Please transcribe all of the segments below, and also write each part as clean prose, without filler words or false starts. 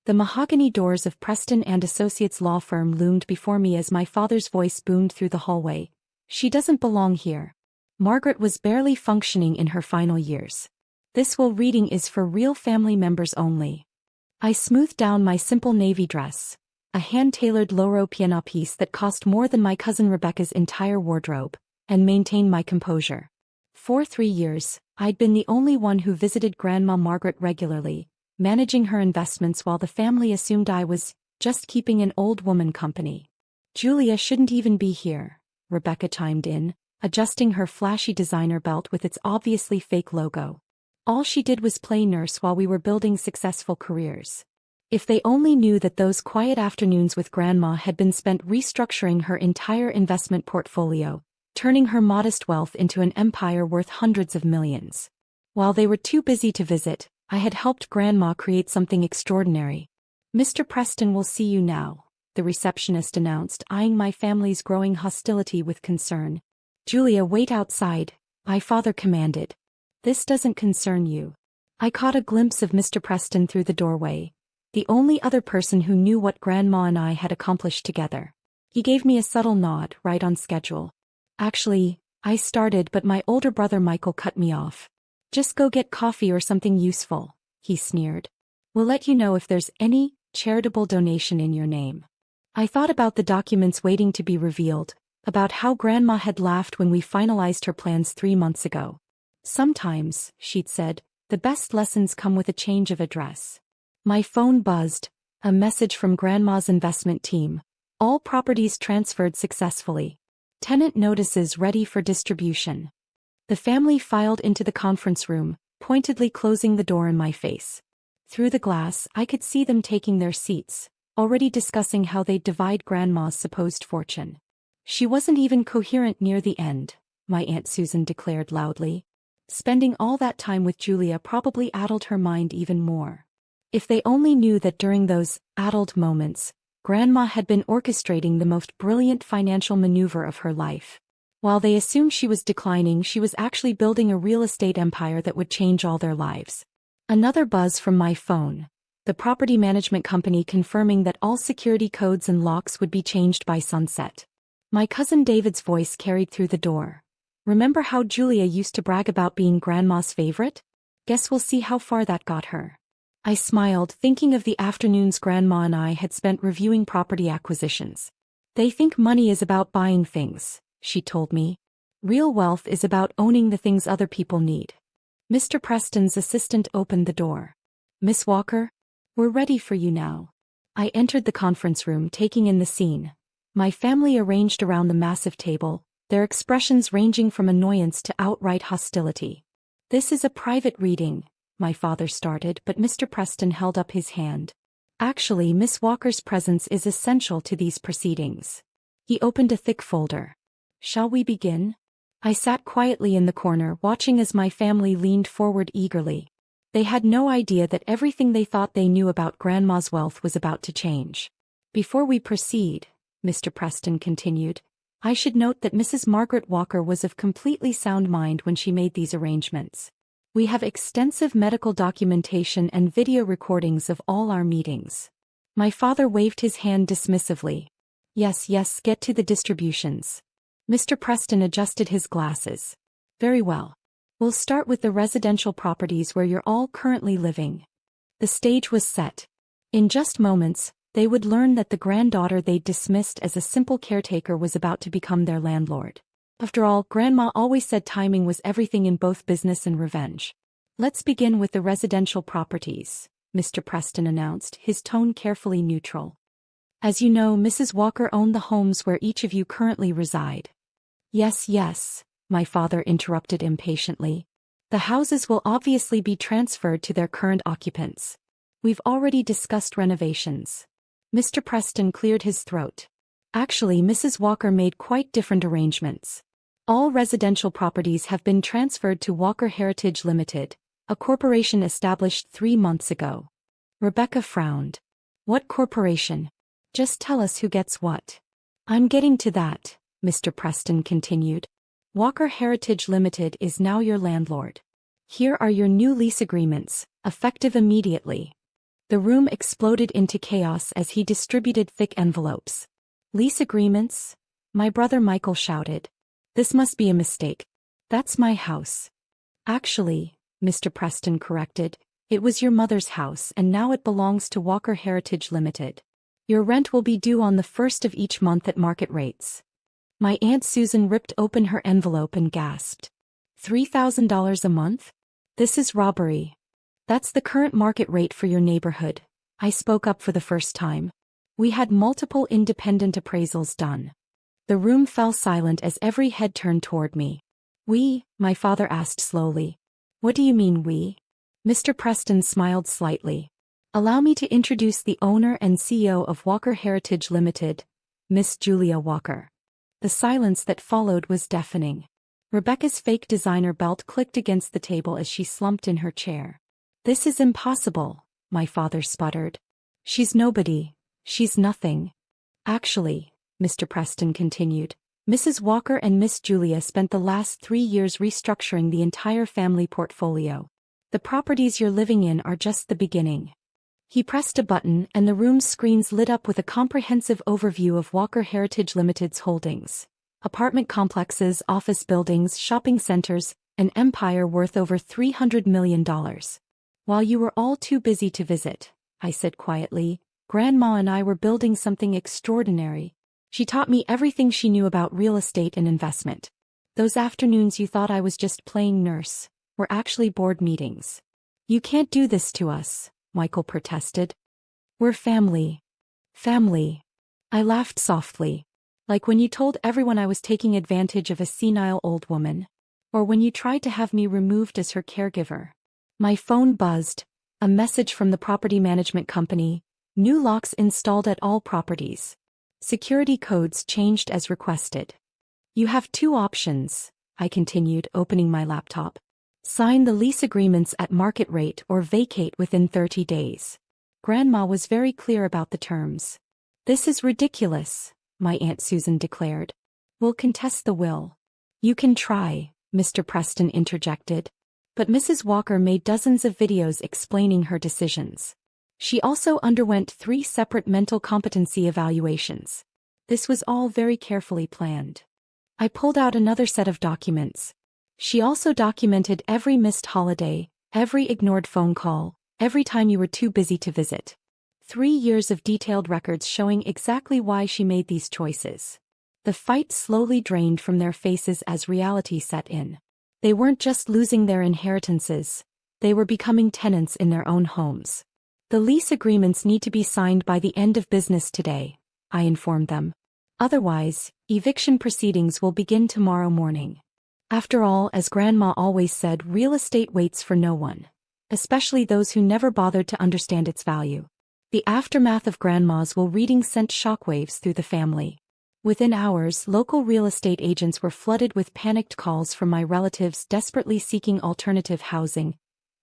The mahogany doors of Preston and Associates law firm loomed before me as my father's voice boomed through the hallway. She doesn't belong here. Margaret was barely functioning in her final years. This will reading is for real family members only. I smoothed down my simple navy dress, a hand-tailored Loro Piana piece that cost more than my cousin Rebecca's entire wardrobe, and maintained my composure. For 3 years, I'd been the only one who visited Grandma Margaret regularly, managing her investments while the family assumed I was just keeping an old woman company. Julia shouldn't even be here, Rebecca chimed in, adjusting her flashy designer belt with its obviously fake logo. All she did was play nurse while we were building successful careers. If they only knew that those quiet afternoons with Grandma had been spent restructuring her entire investment portfolio, turning her modest wealth into an empire worth hundreds of millions. While they were too busy to visit, I had helped Grandma create something extraordinary. "Mr. Preston will see you now," the receptionist announced, eyeing my family's growing hostility with concern. "Julia, wait outside," my father commanded. "This doesn't concern you." I caught a glimpse of Mr. Preston through the doorway, the only other person who knew what Grandma and I had accomplished together. He gave me a subtle nod, right on schedule. "Actually," I started, but my older brother Michael cut me off. "Just go get coffee or something useful," he sneered. "We'll let you know if there's any charitable donation in your name." I thought about the documents waiting to be revealed, about how Grandma had laughed when we finalized her plans 3 months ago. "Sometimes," she'd said, "the best lessons come with a change of address." My phone buzzed, a message from Grandma's investment team. "All properties transferred successfully. Tenant notices ready for distribution." The family filed into the conference room, pointedly closing the door in my face. Through the glass, I could see them taking their seats, already discussing how they'd divide Grandma's supposed fortune. "She wasn't even coherent near the end," my Aunt Susan declared loudly. "Spending all that time with Julia probably addled her mind even more." If they only knew that during those addled moments, Grandma had been orchestrating the most brilliant financial maneuver of her life. While they assumed she was declining, she was actually building a real estate empire that would change all their lives. Another buzz from my phone, the property management company confirming that all security codes and locks would be changed by sunset. My cousin David's voice carried through the door. "Remember how Julia used to brag about being Grandma's favorite? Guess we'll see how far that got her." I smiled, thinking of the afternoons Grandma and I had spent reviewing property acquisitions. "They think money is about buying things," she told me. "Real wealth is about owning the things other people need." Mr. Preston's assistant opened the door. "Miss Walker? We're ready for you now." I entered the conference room, taking in the scene. My family arranged around the massive table, their expressions ranging from annoyance to outright hostility. "This is a private reading," my father started, but Mr. Preston held up his hand. "Actually, Miss Walker's presence is essential to these proceedings." He opened a thick folder. "Shall we begin?" I sat quietly in the corner, watching as my family leaned forward eagerly. They had no idea that everything they thought they knew about Grandma's wealth was about to change. "Before we proceed," Mr. Preston continued, "I should note that Mrs. Margaret Walker was of completely sound mind when she made these arrangements. We have extensive medical documentation and video recordings of all our meetings." My father waved his hand dismissively. Yes, get to the distributions." Mr. Preston adjusted his glasses. "Very well. We'll start with the residential properties where you're all currently living." The stage was set. In just moments, they would learn that the granddaughter they'd dismissed as a simple caretaker was about to become their landlord. After all, Grandma always said timing was everything in both business and revenge. "Let's begin with the residential properties," Mr. Preston announced, his tone carefully neutral. "As you know, Mrs. Walker owned the homes where each of you currently reside." Yes, my father interrupted impatiently. "The houses will obviously be transferred to their current occupants. We've already discussed renovations." Mr. Preston cleared his throat. "Actually, Mrs. Walker made quite different arrangements. All residential properties have been transferred to Walker Heritage Limited, a corporation established 3 months ago." Rebecca frowned. "What corporation? Just tell us who gets what." "I'm getting to that," Mr. Preston continued. "Walker Heritage Limited is now your landlord. Here are your new lease agreements, effective immediately." The room exploded into chaos as he distributed thick envelopes. Lease agreements? My brother Michael shouted. This must be a mistake. That's my house. Actually, Mr. Preston corrected, it was your mother's house and now it belongs to Walker Heritage Limited. Your rent will be due on the first of each month at market rates. My Aunt Susan ripped open her envelope and gasped. $3,000 a month? This is robbery. That's the current market rate for your neighborhood. I spoke up for the first time. We had multiple independent appraisals done. The room fell silent as every head turned toward me. We? My father asked slowly. What do you mean we? Mr. Preston smiled slightly. Allow me to introduce the owner and CEO of Walker Heritage Limited, Miss Julia Walker. The silence that followed was deafening. Rebecca's fake designer belt clicked against the table as she slumped in her chair. This is impossible, my father sputtered. She's nobody. She's nothing. Actually, Mr. Preston continued, Mrs. Walker and Miss Julia spent the last 3 years restructuring the entire family portfolio. The properties you're living in are just the beginning. He pressed a button and the room's screens lit up with a comprehensive overview of Walker Heritage Limited's holdings. Apartment complexes, office buildings, shopping centers, an empire worth over $300 million. While you were all too busy to visit, I said quietly, Grandma and I were building something extraordinary. She taught me everything she knew about real estate and investment. Those afternoons you thought I was just playing nurse were actually board meetings. You can't do this to us, Michael protested. We're family. Family. I laughed softly. Like when you told everyone I was taking advantage of a senile old woman. Or when you tried to have me removed as her caregiver. My phone buzzed. A message from the property management company. New locks installed at all properties. Security codes changed as requested. You have 2 options, I continued, opening my laptop. Sign the lease agreements at market rate or vacate within 30 days. Grandma was very clear about the terms. This is ridiculous, my Aunt Susan declared. We'll contest the will. You can try, Mr. Preston interjected. But Mrs. Walker made dozens of videos explaining her decisions. She also underwent 3 separate mental competency evaluations. This was all very carefully planned. I pulled out another set of documents. She also documented every missed holiday, every ignored phone call, every time you were too busy to visit. 3 years of detailed records showing exactly why she made these choices. The fight slowly drained from their faces as reality set in. They weren't just losing their inheritances, they were becoming tenants in their own homes. The lease agreements need to be signed by the end of business today, I informed them. Otherwise, eviction proceedings will begin tomorrow morning. After all, as Grandma always said, real estate waits for no one. Especially those who never bothered to understand its value. The aftermath of Grandma's will reading sent shockwaves through the family. Within hours, local real estate agents were flooded with panicked calls from my relatives desperately seeking alternative housing,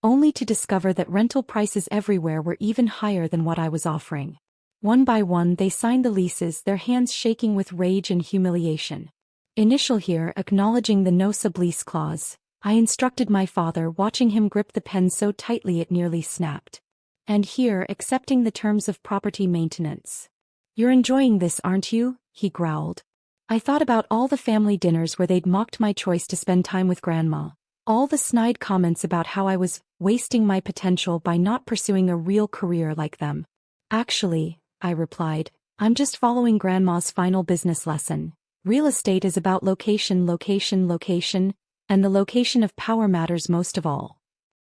only to discover that rental prices everywhere were even higher than what I was offering. One by one they signed the leases, their hands shaking with rage and humiliation. Initial here, acknowledging the no sublease clause, I instructed my father, watching him grip the pen so tightly it nearly snapped. And here, accepting the terms of property maintenance. You're enjoying this, aren't you? He growled. I thought about all the family dinners where they'd mocked my choice to spend time with Grandma. All the snide comments about how I was wasting my potential by not pursuing a real career like them. Actually, I replied, I'm just following Grandma's final business lesson. Real estate is about location, location, location, and the location of power matters most of all.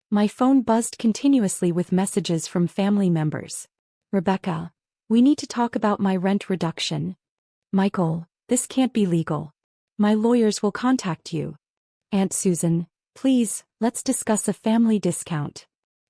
My phone buzzed continuously with messages from family members. Rebecca, we need to talk about my rent reduction. Michael, this can't be legal. My lawyers will contact you. Aunt Susan, please, let's discuss a family discount.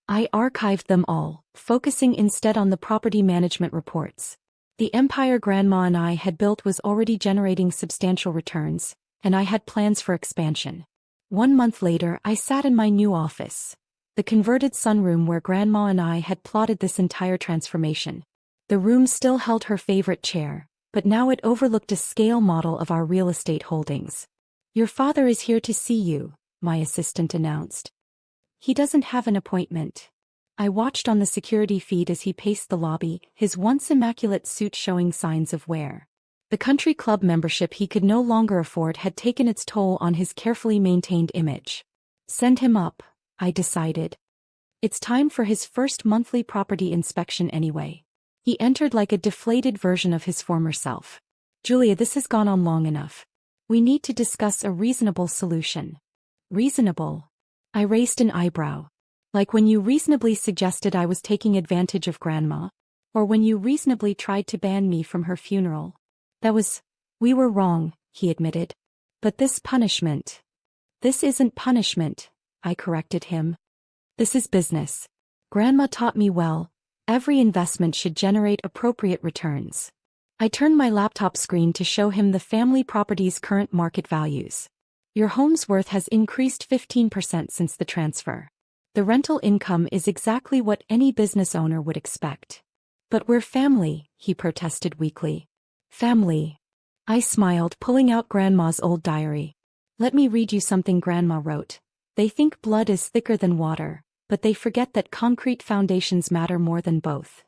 I archived them all, focusing instead on the property management reports. The empire Grandma and I had built was already generating substantial returns, and I had plans for expansion. 1 month later, I sat in my new office. The converted sunroom where Grandma and I had plotted this entire transformation. The room still held her favorite chair, but now it overlooked a scale model of our real estate holdings. Your father is here to see you, my assistant announced. He doesn't have an appointment. I watched on the security feed as he paced the lobby, his once immaculate suit showing signs of wear. The country club membership he could no longer afford had taken its toll on his carefully maintained image. Send him up, I decided. It's time for his first monthly property inspection anyway. He entered like a deflated version of his former self. Julia, this has gone on long enough. We need to discuss a reasonable solution. Reasonable? I raised an eyebrow. Like when you reasonably suggested I was taking advantage of Grandma? Or when you reasonably tried to ban me from her funeral? We were wrong, he admitted. But this punishment. This isn't punishment, I corrected him. This is business. Grandma taught me well. Every investment should generate appropriate returns. I turned my laptop screen to show him the family property's current market values. Your home's worth has increased 15% since the transfer. The rental income is exactly what any business owner would expect. But we're family, he protested weakly. Family. I smiled, pulling out Grandma's old diary. Let me read you something Grandma wrote. They think blood is thicker than water, but they forget that concrete foundations matter more than both.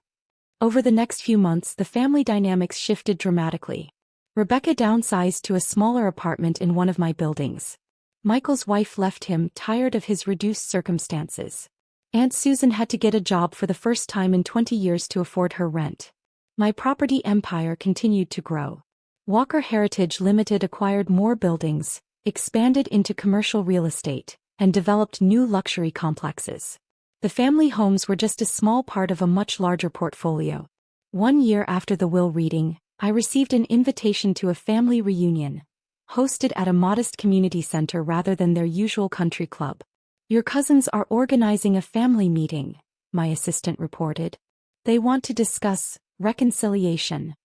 Over the next few months, the family dynamics shifted dramatically. Rebecca downsized to a smaller apartment in one of my buildings. Michael's wife left him, tired of his reduced circumstances. Aunt Susan had to get a job for the first time in 20 years to afford her rent. My property empire continued to grow. Walker Heritage Limited acquired more buildings, expanded into commercial real estate, and developed new luxury complexes. The family homes were just a small part of a much larger portfolio. 1 year after the will reading, I received an invitation to a family reunion, hosted at a modest community center rather than their usual country club. Your cousins are organizing a family meeting, my assistant reported. They want to discuss reconciliation.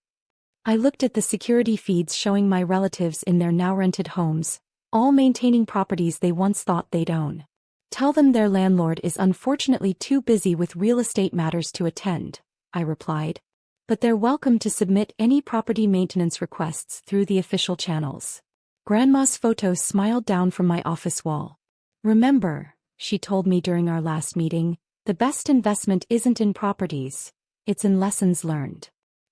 I looked at the security feeds showing my relatives in their now rented homes, all maintaining properties they once thought they'd own. Tell them their landlord is unfortunately too busy with real estate matters to attend, I replied. But they're welcome to submit any property maintenance requests through the official channels. Grandma's photo smiled down from my office wall. Remember, she told me during our last meeting, the best investment isn't in properties, it's in lessons learned.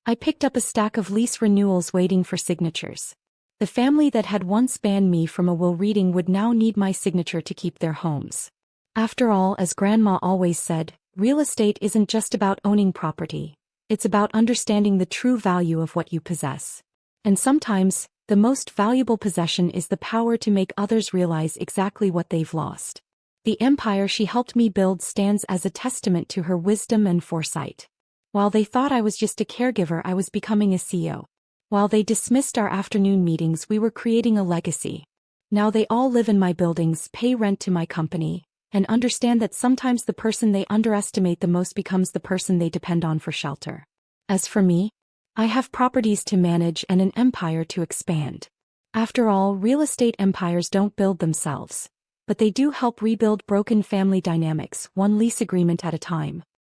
I picked up a stack of lease renewals waiting for signatures. The family that had once banned me from a will reading would now need my signature to keep their homes. After all, as Grandma always said, real estate isn't just about owning property. It's about understanding the true value of what you possess. And sometimes, the most valuable possession is the power to make others realize exactly what they've lost. The empire she helped me build stands as a testament to her wisdom and foresight. While they thought I was just a caregiver, I was becoming a CEO. While they dismissed our afternoon meetings, we were creating a legacy. Now they all live in my buildings, pay rent to my company, and understand that sometimes the person they underestimate the most becomes the person they depend on for shelter. As for me, I have properties to manage and an empire to expand. After all, real estate empires don't build themselves, but they do help rebuild broken family dynamics, one lease agreement at a time.